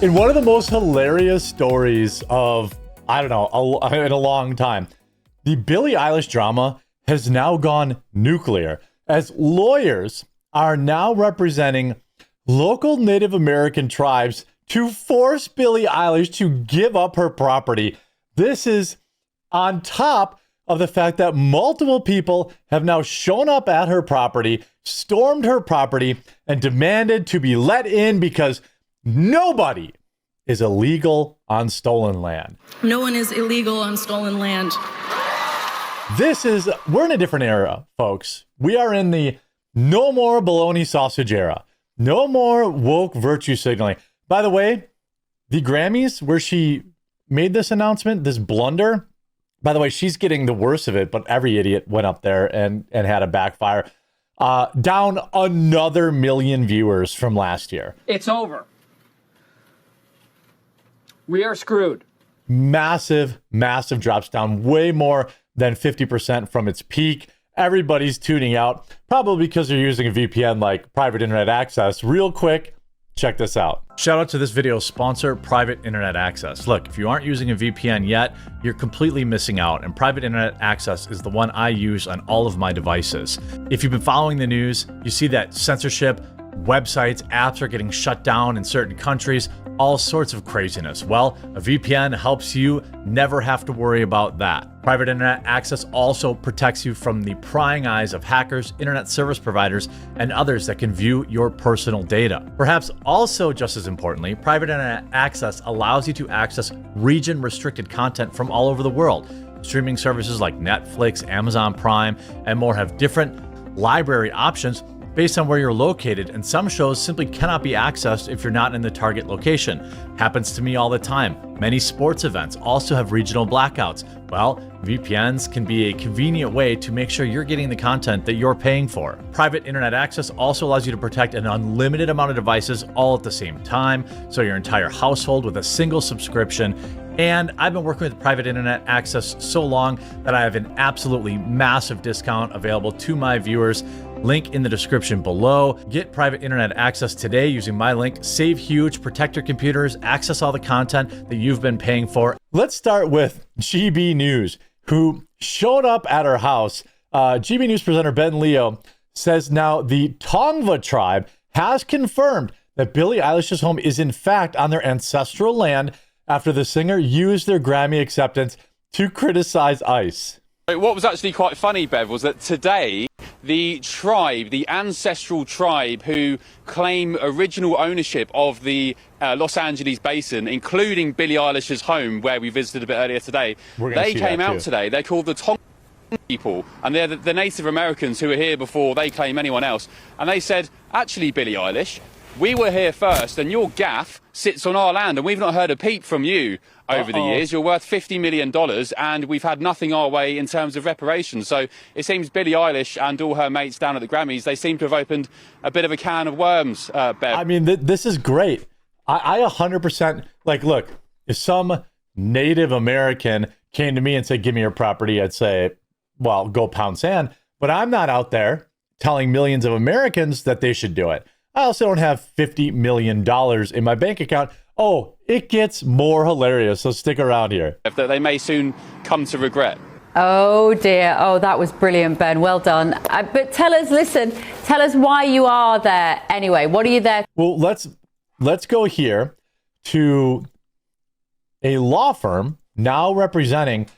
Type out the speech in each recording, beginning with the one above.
In one of the most hilarious stories of, I don't know, in a long time, the Billie Eilish drama has now gone nuclear as lawyers are now representing local Native American tribes to force Billie Eilish to give up her property. This is on top of the fact that multiple people have now shown up at her property, stormed her property, and demanded to be let in because nobody is illegal on stolen land. No one is illegal on stolen land. We're in a different era, folks. We are in the no more bologna sausage era. No more woke virtue signaling. By the way, the Grammys, where she made this announcement, this blunder, by the way, she's getting the worst of it, but every idiot went up there and had a backfire. Down another million viewers from last year. It's over. We are screwed. Massive drops, down way more than 50% from its peak. Everybody's tuning out, probably because they're using a VPN like private internet access. Real quick, check this out. Shout out to this video's sponsor, Private Internet Access. Look, if you aren't using a VPN yet, you're completely missing out, and Private Internet Access is the one I use on all of my devices. If you've been following the news, you see that censorship, websites, apps are getting shut down in certain countries, all sorts of craziness. Well, a VPN helps you never have to worry about that. Private Internet Access also protects you from the prying eyes of hackers, internet service providers, and others that can view your personal data. Perhaps also just as importantly, Private Internet Access allows you to access region-restricted content from all over the world. Streaming services like Netflix, Amazon Prime, and more have different library options based on where you're located, and some shows simply cannot be accessed if you're not in the target location. Happens to me all the time. Many sports events also have regional blackouts. Well, VPNs can be a convenient way to make sure you're getting the content that you're paying for. Private Internet Access also allows you to protect an unlimited amount of devices all at the same time, so your entire household with a single subscription. And I've been working with Private Internet Access so long that I have an absolutely massive discount available to my viewers. Link in the description below. Get Private Internet Access today using my link. Save huge, protect your computers, access all the content that you've been paying for. Let's start with GB News, who showed up at her house. GB News presenter Ben Leo says now the Tongva tribe has confirmed that Billie Eilish's home is in fact on their ancestral land after the singer used their Grammy acceptance to criticize ICE. What was actually quite funny, Bev, was that today the tribe, the ancestral tribe who claim original ownership of the Los Angeles basin, including Billie Eilish's home, where we visited a bit earlier today, they came out today. They're called the Tongva people, and they're the Native Americans who were here before they claim anyone else. And they said, actually, Billie Eilish, we were here first, and your gaff sits on our land, and we've not heard a peep from you over the years. You're worth $50 million, and we've had nothing our way in terms of reparations. So it seems Billie Eilish and all her mates down at the Grammys, they seem to have opened a bit of a can of worms, Bev. I mean, this is great. I 100%, like, look, if some Native American came to me and said, give me your property, I'd say, well, go pound sand. But I'm not out there telling millions of Americans that they should do it. I also don't have $50 million in my bank account. Oh, it gets more hilarious, so stick around here. That they may soon come to regret. Oh dear. Oh, that was brilliant, Ben. Well done. But tell us why you are there anyway. What are you there? Well, let's go here to a law firm now representing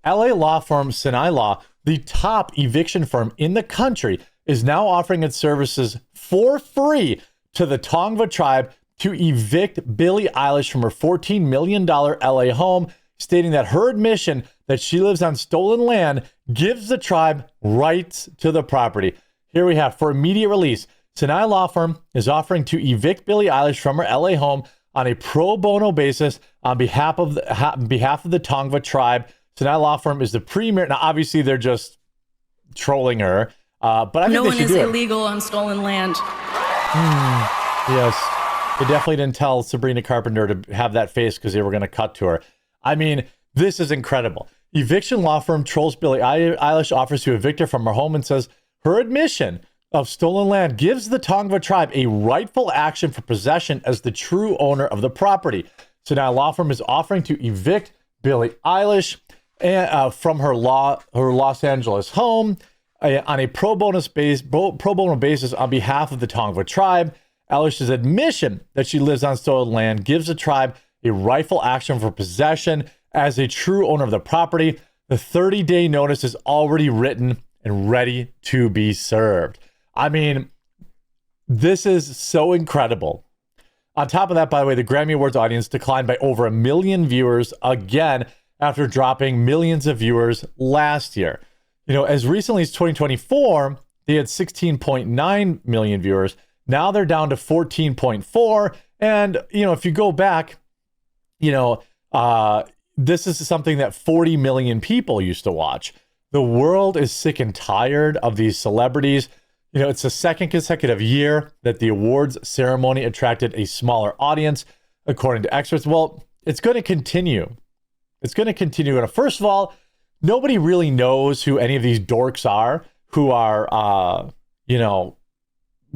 LA law firm Sinai Law, the top eviction firm in the country, is now offering its services for free to the Tongva tribe to evict Billie Eilish from her $14 million LA home, stating that her admission that she lives on stolen land gives the tribe rights to the property. Here we have, for immediate release, Sinai Law Firm is offering to evict Billie Eilish from her LA home on a pro bono basis on behalf of the Tongva tribe. Sinai Law Firm is the premier. Now, obviously, they're just trolling her. But I think no they one should is do it. illegal on stolen land. Yes. They definitely didn't tell Sabrina Carpenter to have that face because they were going to cut to her. I mean, this is incredible. Eviction law firm trolls Billie Eilish, offers to evict her from her home and says her admission of stolen land gives the Tongva tribe a rightful action for possession as the true owner of the property. So now a law firm is offering to evict Billie Eilish from her Los Angeles home on a pro bono basis on behalf of the Tongva tribe. Eilish's admission that she lives on stolen land gives the tribe a rightful action for possession as a true owner of the property. The 30-day notice is already written and ready to be served. I mean, this is so incredible. On top of that, by the way, the Grammy Awards audience declined by over 1 million viewers again after dropping millions of viewers last year. You know, as recently as 2024, they had 16.9 million viewers. Now they're down to 14.4. And, you know, if you go back, you know, this is something that 40 million people used to watch. The world is sick and tired of these celebrities. You know, it's the second consecutive year that the awards ceremony attracted a smaller audience, according to experts. Well, it's going to continue. It's going to continue. And first of all, nobody really knows who any of these dorks are who are, you know,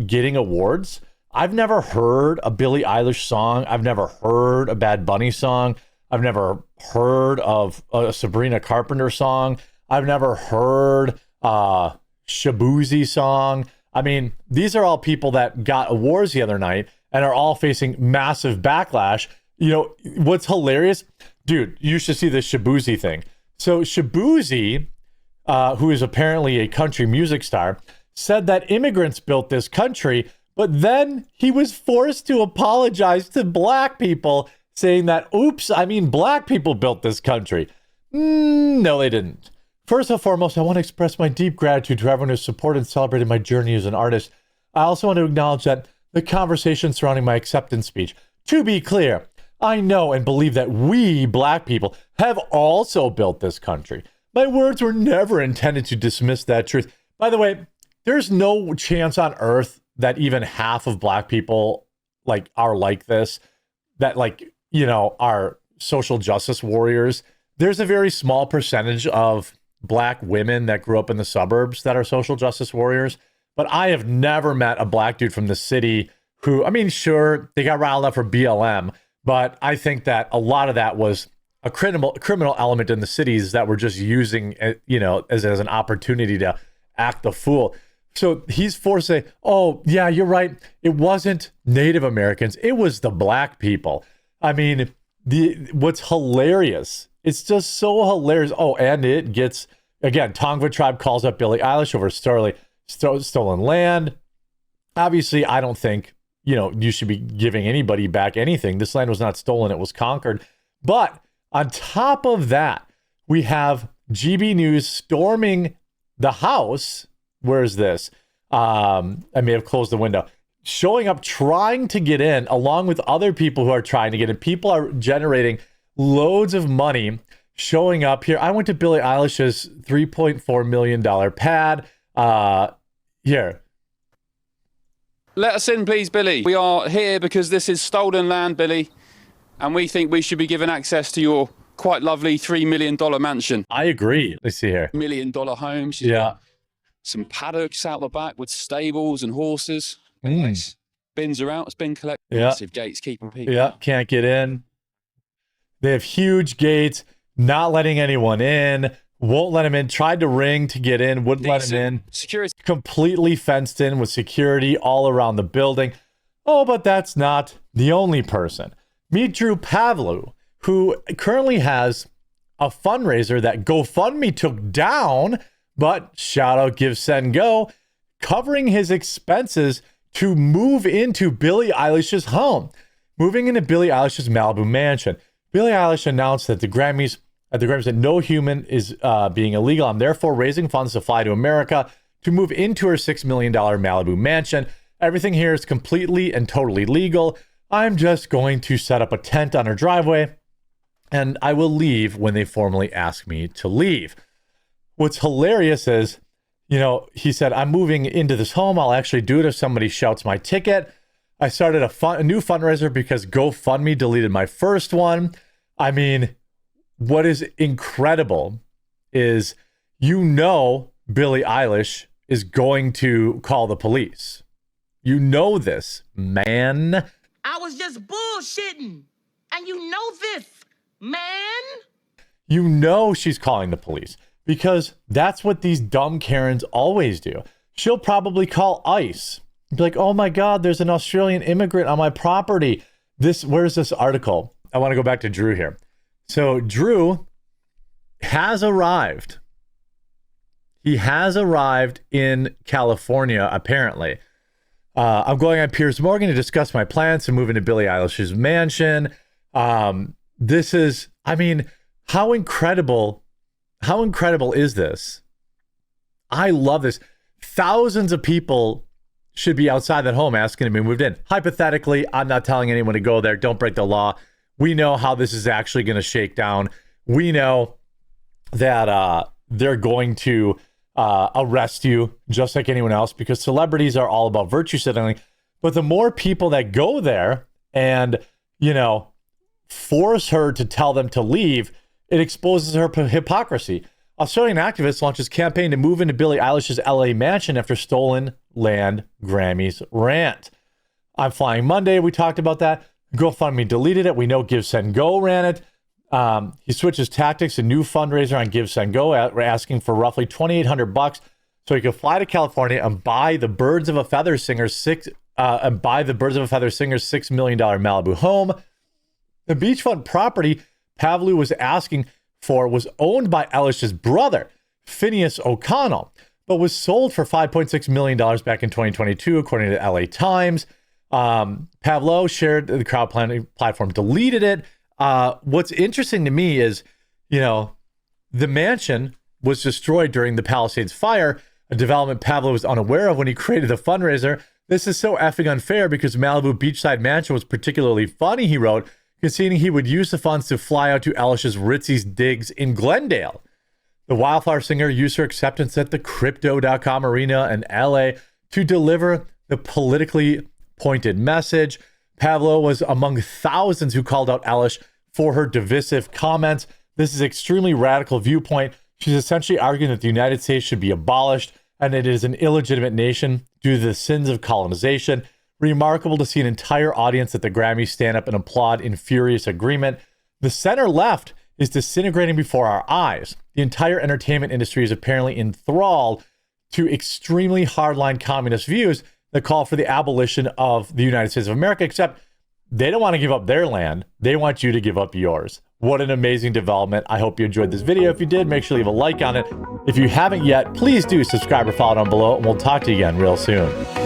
getting awards. I've never heard a Billie Eilish song. I've never heard a Bad Bunny song. I've never heard of a Sabrina Carpenter song. I've never heard Shabuzi song. I mean, these are all people that got awards the other night and are all facing massive backlash. You know, what's hilarious? Dude, you should see this Shabuzi thing. So Shabuzi, who is apparently a country music star, said that immigrants built this country, but then he was forced to apologize to black people, saying that, oops, I mean, black people built this country. No, they didn't. First and foremost, I want to express my deep gratitude to everyone who supported and celebrated my journey as an artist. I also want to acknowledge that the conversation surrounding my acceptance speech. To be clear, I know and believe that we, black people, have also built this country. My words were never intended to dismiss that truth. By the way, there's no chance on earth that even half of black people like are like this, that like, you know, are social justice warriors. There's a very small percentage of black women that grew up in the suburbs that are social justice warriors, but I have never met a black dude from the city who, I mean, sure, they got riled up for BLM, but I think that a lot of that was a criminal element in the cities that were just using it, you know, as an opportunity to act the fool. So he's forced to say, oh, yeah, you're right. It wasn't Native Americans. It was the black people. I mean, what's hilarious, it's just so hilarious. Oh, and it gets, again, Tongva tribe calls up Billie Eilish over stolen land. Obviously, I don't think, you know, you should be giving anybody back anything. This land was not stolen. It was conquered. But on top of that, we have GB News storming the house. Where is this? I may have closed the window. Showing up, trying to get in, along with other people who are trying to get in. People are generating loads of money showing up here. I went to Billie Eilish's $3.4 million pad. Here. Let us in, please, Billie. We are here because this is stolen land, Billie, and we think we should be given access to your quite lovely $3 million mansion. I agree. Let's see here. $1 million home. She's got some paddocks out the back with stables and horses. Nice. Bins are out. It's been collected. Massive gates keeping people. Yeah, can't get in. They have huge gates, not letting anyone in. Won't let him in. Tried to ring to get in. Wouldn't let him in. Security. Completely fenced in with security all around the building. Oh, but that's not the only person. Meet Drew Pavlou, who currently has a fundraiser that GoFundMe took down, but shout out, give, send, go, covering his expenses to move into Billie Eilish's home. Moving into Billie Eilish's Malibu mansion. Billie Eilish announced that the Grammys that no human is being illegal. I'm therefore raising funds to fly to America to move into her $6 million Malibu mansion. Everything here is completely and totally legal. I'm just going to set up a tent on her driveway, and I will leave when they formally ask me to leave. What's hilarious is, you know, he said, I'm moving into this home. I'll actually do it if somebody shouts my ticket. I started a new fundraiser because GoFundMe deleted my first one. I mean, what is incredible is, you know, Billie Eilish is going to call the police. You know this, man. I was just bullshitting. And you know this, man. You know she's calling the police because that's what these dumb Karens always do. She'll probably call ICE. Be like, oh my God, there's an Australian immigrant on my property. Where's this article? I want to go back to Drew here. So Drew has arrived. He has arrived in California, apparently. I'm going on Piers Morgan to discuss my plans to move into Billie Eilish's mansion. This is, I mean, how incredible is this? I love this. Thousands of people should be outside that home asking to be moved in. Hypothetically, I'm not telling anyone to go there. Don't break the law. We know how this is actually going to shake down. We know that they're going to arrest you just like anyone else because celebrities are all about virtue signaling. But the more people that go there and, you know, force her to tell them to leave, it exposes her hypocrisy. Australian activist launches campaign to move into Billie Eilish's LA mansion after stolen land Grammys rant. I'm Flying Monday. We talked about that. GoFundMe deleted it. We know Give, Send, Go ran it. He switches tactics. A new fundraiser on Give, Send, Go, asking for roughly $2,800 so he could fly to California and buy the Birds of a Feather singer's $6 million Malibu home. The beachfront property Pavlou was asking for was owned by Eilish's brother, Phineas O'Connell, but was sold for $5.6 million back in 2022, according to LA Times. Pavlou shared the crowdfunding platform, deleted it. What's interesting to me is, you know, the mansion was destroyed during the Palisades fire, a development Pavlou was unaware of when he created the fundraiser. This is so effing unfair because Malibu Beachside Mansion was particularly funny, he wrote, conceding he would use the funds to fly out to Eilish's ritzy digs in Glendale. The Wildflower singer used her acceptance at the Crypto.com arena in LA to deliver the politically pointed message. Pavlou was among thousands who called out Eilish for her divisive comments. This is extremely radical viewpoint. She's essentially arguing that the United States should be abolished and it is an illegitimate nation due to the sins of colonization. Remarkable to see an entire audience at the Grammys stand up and applaud in furious agreement. The center left is disintegrating before our eyes. The entire entertainment industry is apparently enthralled to extremely hardline communist views that call for the abolition of the United States of America, except they don't want to give up their land. They want you to give up yours. What an amazing development. I hope you enjoyed this video. If you did, make sure to leave a like on it. If you haven't yet, please do subscribe or follow down below, and we'll talk to you again real soon.